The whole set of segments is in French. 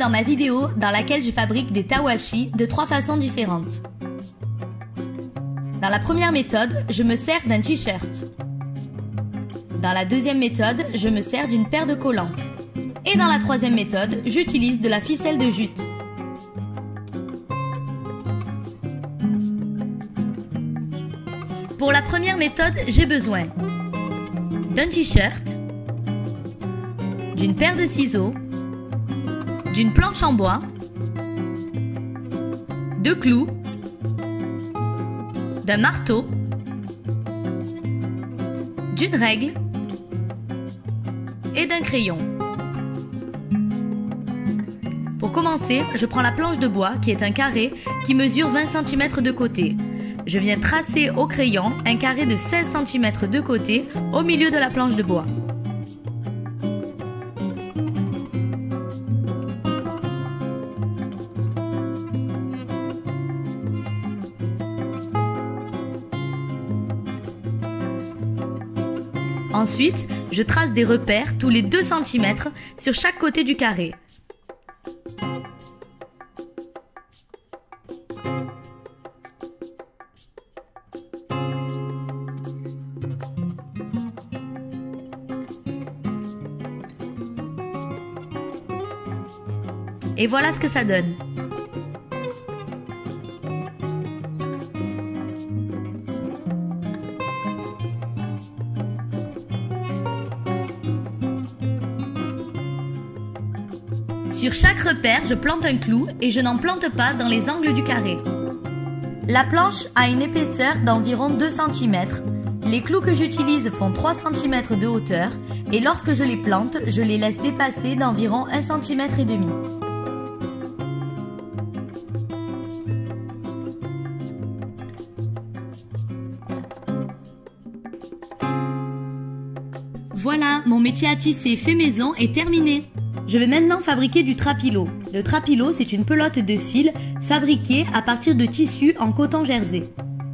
dans ma vidéo dans laquelle je fabrique des tawashi de 3 façons différentes. Dans la première méthode, je me sers d'un t-shirt. Dans la deuxième méthode, je me sers d'une paire de collants. Et dans la troisième méthode, j'utilise de la ficelle de jute. Pour la première méthode, j'ai besoin d'un t-shirt, d'une paire de ciseaux, d'une planche en bois, de clous, d'un marteau, d'une règle et d'un crayon. Pour commencer, je prends la planche de bois qui est un carré qui mesure 20 cm de côté. Je viens tracer au crayon un carré de 16 cm de côté au milieu de la planche de bois. Ensuite, je trace des repères tous les 2 cm sur chaque côté du carré. Et voilà ce que ça donne. Sur chaque repère, je plante un clou et je n'en plante pas dans les angles du carré. La planche a une épaisseur d'environ 2 cm. Les clous que j'utilise font 3 cm de hauteur et lorsque je les plante, je les laisse dépasser d'environ 1,5 cm. Voilà, mon métier à tisser fait maison est terminé. Je vais maintenant fabriquer du trapilo. Le trapilo, c'est une pelote de fil fabriquée à partir de tissu en coton jersey.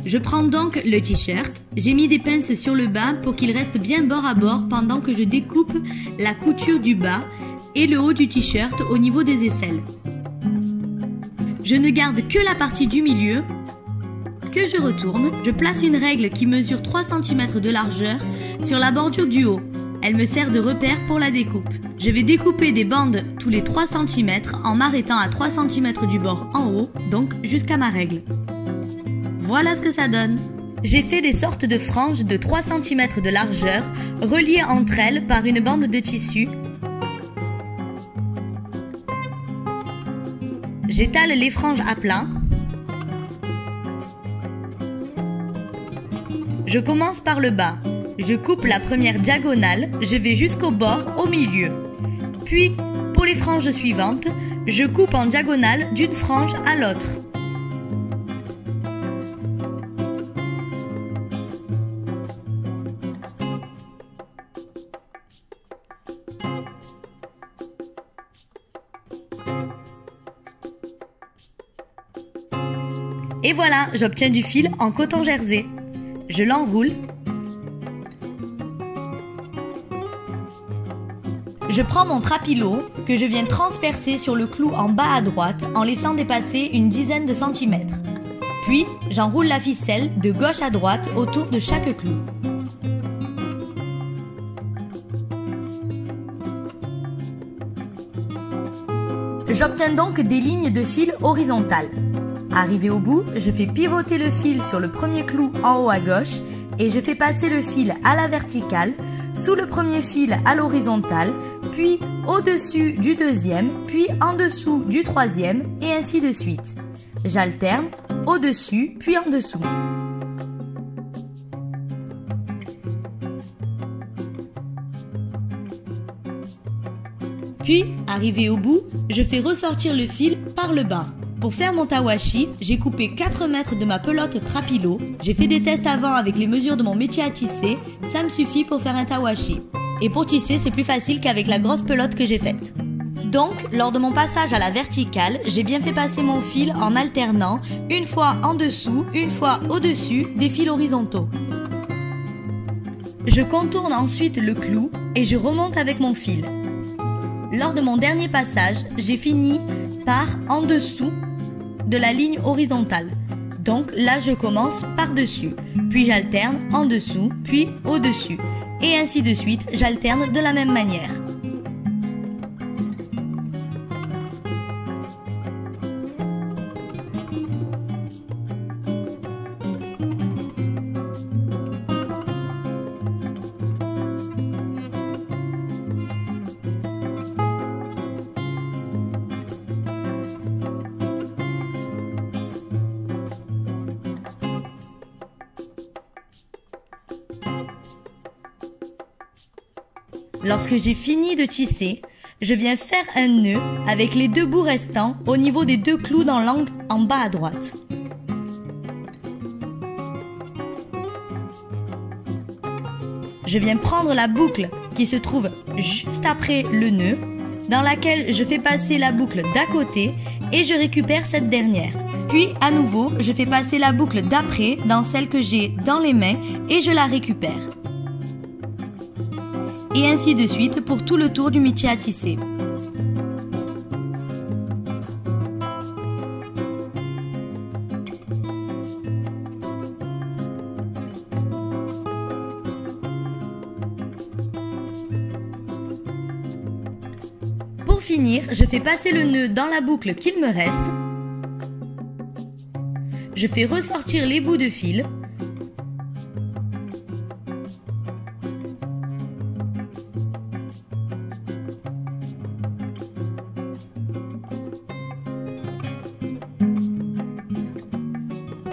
Je prends donc le t-shirt, j'ai mis des pinces sur le bas pour qu'il reste bien bord à bord pendant que je découpe la couture du bas et le haut du t-shirt au niveau des aisselles. Je ne garde que la partie du milieu que je retourne. Je place une règle qui mesure 3 cm de largeur sur la bordure du haut. Elle me sert de repère pour la découpe. Je vais découper des bandes tous les 3 cm en m'arrêtant à 3 cm du bord en haut, donc jusqu'à ma règle. Voilà ce que ça donne. J'ai fait des sortes de franges de 3 cm de largeur, reliées entre elles par une bande de tissu. J'étale les franges à plat. Je commence par le bas. Je coupe la première diagonale, je vais jusqu'au bord, au milieu. Puis, pour les franges suivantes, je coupe en diagonale d'une frange à l'autre. Et voilà, j'obtiens du fil en coton jersey. Je l'enroule. Je prends mon trapilo que je viens transpercer sur le clou en bas à droite en laissant dépasser une dizaine de centimètres. Puis, j'enroule la ficelle de gauche à droite autour de chaque clou. J'obtiens donc des lignes de fil horizontales. Arrivé au bout, je fais pivoter le fil sur le premier clou en haut à gauche et je fais passer le fil à la verticale, sous le premier fil à l'horizontale, puis au-dessus du deuxième, puis en dessous du troisième, et ainsi de suite. J'alterne au-dessus, puis en dessous. Puis, arrivé au bout, je fais ressortir le fil par le bas. Pour faire mon tawashi, j'ai coupé 4 mètres de ma pelote trapilo. J'ai fait des tests avant avec les mesures de mon métier à tisser. Ça me suffit pour faire un tawashi. Et pour tisser, c'est plus facile qu'avec la grosse pelote que j'ai faite. Donc, lors de mon passage à la verticale, j'ai bien fait passer mon fil en alternant une fois en dessous, une fois au-dessus des fils horizontaux. Je contourne ensuite le clou et je remonte avec mon fil. Lors de mon dernier passage, j'ai fini par en dessous de la ligne horizontale. Donc là, je commence par-dessus, puis j'alterne en dessous, puis au-dessus. Et ainsi de suite, j'alterne de la même manière. Lorsque j'ai fini de tisser, je viens faire un nœud avec les 2 bouts restants au niveau des 2 clous dans l'angle en bas à droite. Je viens prendre la boucle qui se trouve juste après le nœud, dans laquelle je fais passer la boucle d'à côté et je récupère cette dernière. Puis à nouveau, je fais passer la boucle d'après dans celle que j'ai dans les mains et je la récupère. Et ainsi de suite pour tout le tour du métier à tisser. Pour finir, je fais passer le nœud dans la boucle qu'il me reste. Je fais ressortir les bouts de fil.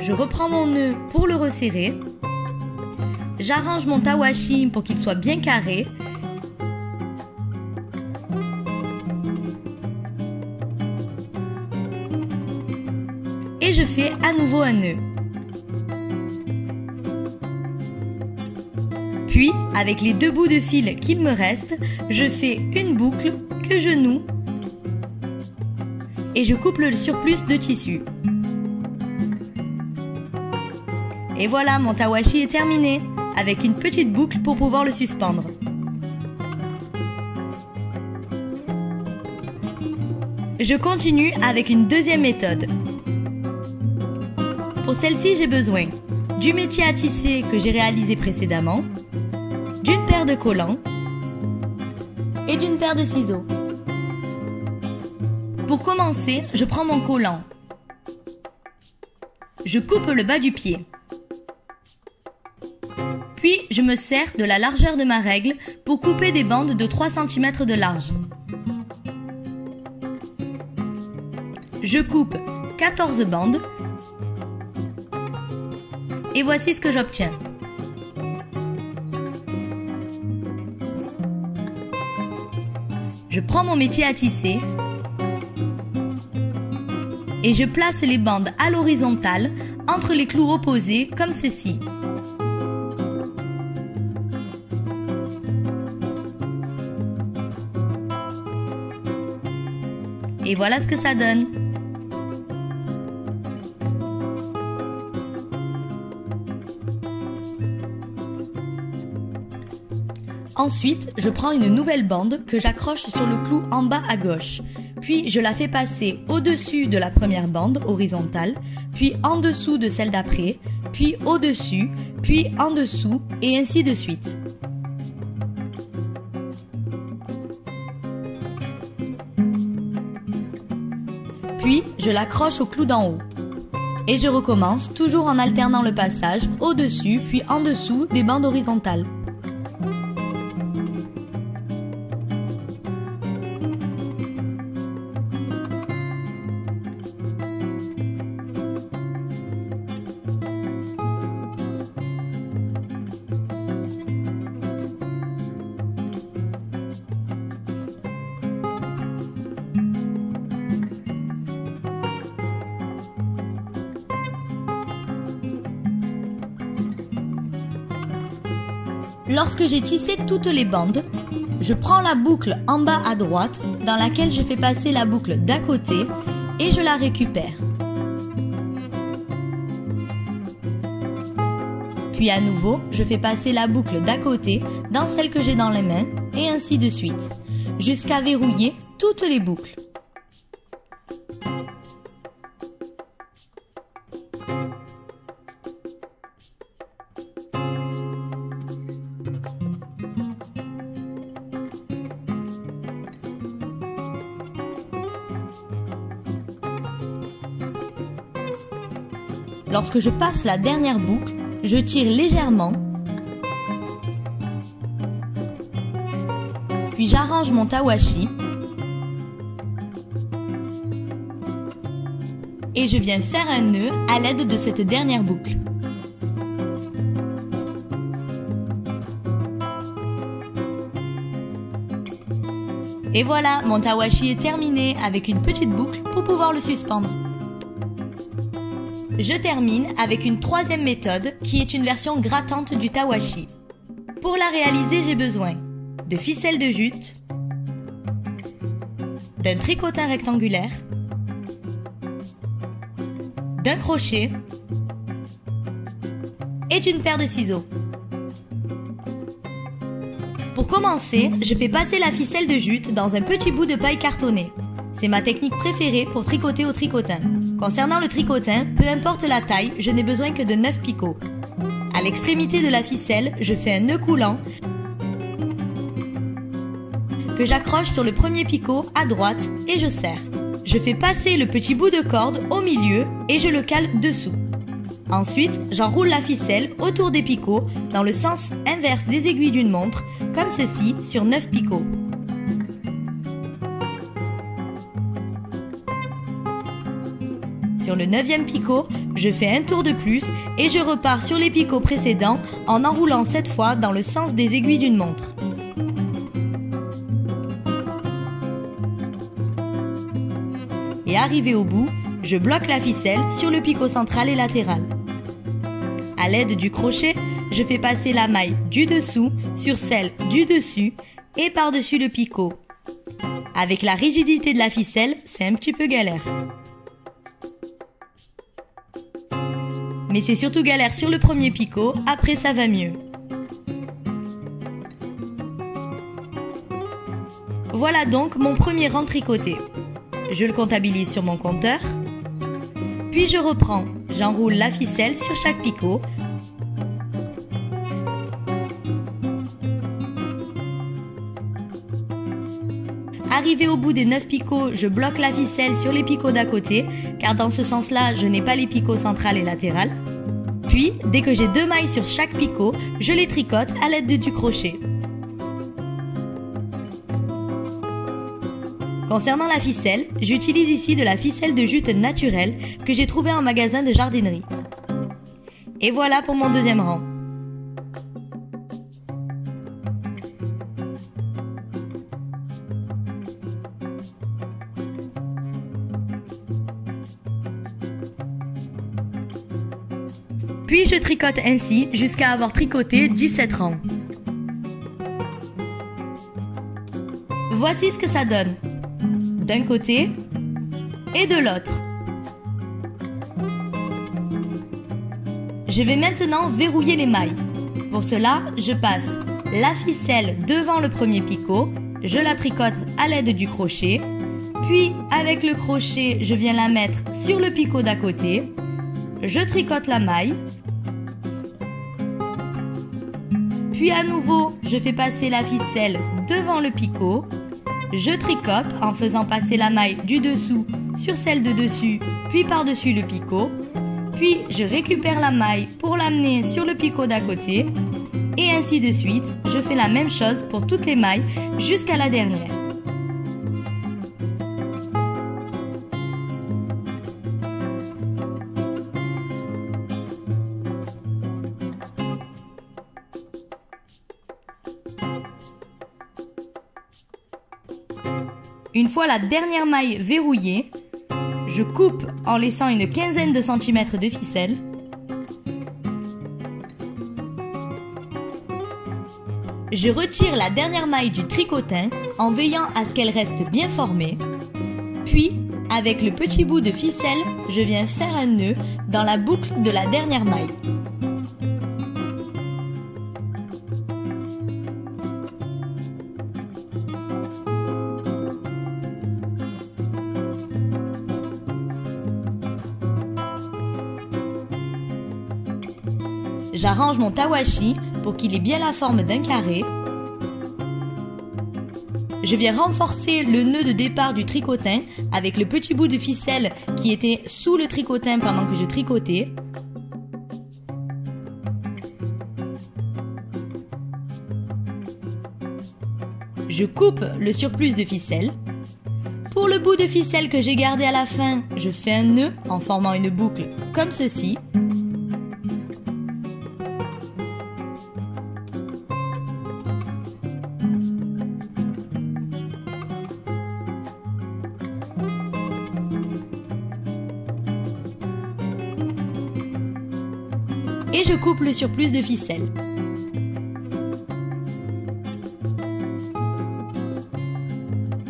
Je reprends mon nœud pour le resserrer. J'arrange mon tawashi pour qu'il soit bien carré. Et je fais à nouveau un nœud. Puis, avec les 2 bouts de fil qu'il me reste, je fais une boucle que je noue et je coupe le surplus de tissu. Et voilà, mon tawashi est terminé, avec une petite boucle pour pouvoir le suspendre. Je continue avec une deuxième méthode. Pour celle-ci, j'ai besoin du métier à tisser que j'ai réalisé précédemment, d'une paire de collants et d'une paire de ciseaux. Pour commencer, je prends mon collant. Je coupe le bas du pied. Puis, je me sers de la largeur de ma règle pour couper des bandes de 3 cm de large. Je coupe 14 bandes. Et voici ce que j'obtiens. Je prends mon métier à tisser et je place les bandes à l'horizontale entre les clous opposés comme ceci. Et voilà ce que ça donne. Ensuite, je prends une nouvelle bande que j'accroche sur le clou en bas à gauche. Puis je la fais passer au-dessus de la première bande horizontale, puis en dessous de celle d'après, puis au-dessus, puis en dessous, et ainsi de suite. Puis je l'accroche au clou d'en haut. Et je recommence, toujours en alternant le passage au-dessus, puis en dessous des bandes horizontales. Lorsque j'ai tissé toutes les bandes, je prends la boucle en bas à droite dans laquelle je fais passer la boucle d'à côté et je la récupère. Puis à nouveau, je fais passer la boucle d'à côté dans celle que j'ai dans les mains et ainsi de suite. jusqu'à verrouiller toutes les boucles. Lorsque je passe la dernière boucle, je tire légèrement, puis j'arrange mon tawashi et je viens faire un nœud à l'aide de cette dernière boucle. Et voilà, mon tawashi est terminé avec une petite boucle pour pouvoir le suspendre. Je termine avec une troisième méthode qui est une version grattante du tawashi. Pour la réaliser, j'ai besoin de ficelle de jute, d'un tricotin rectangulaire, d'un crochet et d'une paire de ciseaux. Pour commencer, je fais passer la ficelle de jute dans un petit bout de paille cartonnée. C'est ma technique préférée pour tricoter au tricotin. Concernant le tricotin, peu importe la taille, je n'ai besoin que de 9 picots. À l'extrémité de la ficelle, je fais un nœud coulant que j'accroche sur le premier picot à droite et je serre. Je fais passer le petit bout de corde au milieu et je le cale dessous. Ensuite, j'enroule la ficelle autour des picots dans le sens inverse des aiguilles d'une montre, comme ceci sur 9 picots. Sur le 9e picot, je fais un tour de plus et je repars sur les picots précédents en enroulant cette fois dans le sens des aiguilles d'une montre. Et arrivé au bout, je bloque la ficelle sur le picot central et latéral. À l'aide du crochet, je fais passer la maille du dessous sur celle du dessus et par-dessus le picot. Avec la rigidité de la ficelle, c'est un petit peu galère. Mais c'est surtout galère sur le premier picot, après ça va mieux. Voilà donc mon premier rang tricoté. Je le comptabilise sur mon compteur, puis je reprends, j'enroule la ficelle sur chaque picot. Arrivé au bout des 9 picots, je bloque la ficelle sur les picots d'à côté, car dans ce sens-là, je n'ai pas les picots central et latéral. Puis, dès que j'ai 2 mailles sur chaque picot, je les tricote à l'aide du crochet. Concernant la ficelle, j'utilise ici de la ficelle de jute naturelle que j'ai trouvée en magasin de jardinerie. Et voilà pour mon deuxième rang. Puis je tricote ainsi jusqu'à avoir tricoté 17 rangs. Voici ce que ça donne, d'un côté et de l'autre. Je vais maintenant verrouiller les mailles. Pour cela, je passe la ficelle devant le premier picot, je la tricote à l'aide du crochet, puis avec le crochet, je viens la mettre sur le picot d'à côté, je tricote la maille, puis à nouveau, je fais passer la ficelle devant le picot, je tricote en faisant passer la maille du dessous sur celle de dessus, puis par-dessus le picot, puis je récupère la maille pour l'amener sur le picot d'à côté, et ainsi de suite, je fais la même chose pour toutes les mailles jusqu'à la dernière. Une fois la dernière maille verrouillée, je coupe en laissant une quinzaine de centimètres de ficelle. Je retire la dernière maille du tricotin en veillant à ce qu'elle reste bien formée. Puis, avec le petit bout de ficelle, je viens faire un nœud dans la boucle de la dernière maille. j'arrange mon tawashi pour qu'il ait bien la forme d'un carré. Je viens renforcer le nœud de départ du tricotin avec le petit bout de ficelle qui était sous le tricotin pendant que je tricotais. Je coupe le surplus de ficelle. Pour le bout de ficelle que j'ai gardé à la fin, je fais un nœud en formant une boucle comme ceci. Et je coupe le surplus de ficelle.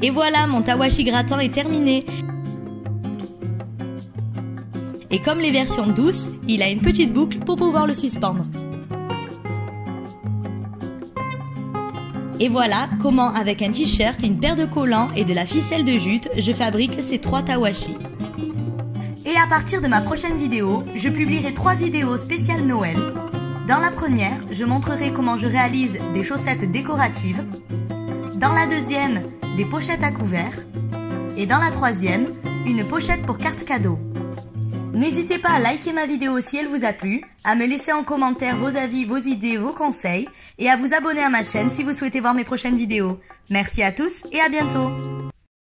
Et voilà, mon tawashi grattant est terminé. Et comme les versions douces, il a une petite boucle pour pouvoir le suspendre. Et voilà comment, avec un t-shirt, une paire de collants et de la ficelle de jute, je fabrique ces 3 tawashi. Et à partir de ma prochaine vidéo, je publierai 3 vidéos spéciales Noël. Dans la première, je montrerai comment je réalise des chaussettes décoratives. Dans la deuxième, des pochettes à couverts. Et dans la troisième, une pochette pour carte cadeau. N'hésitez pas à liker ma vidéo si elle vous a plu, à me laisser en commentaire vos avis, vos idées, vos conseils, et à vous abonner à ma chaîne si vous souhaitez voir mes prochaines vidéos. Merci à tous et à bientôt!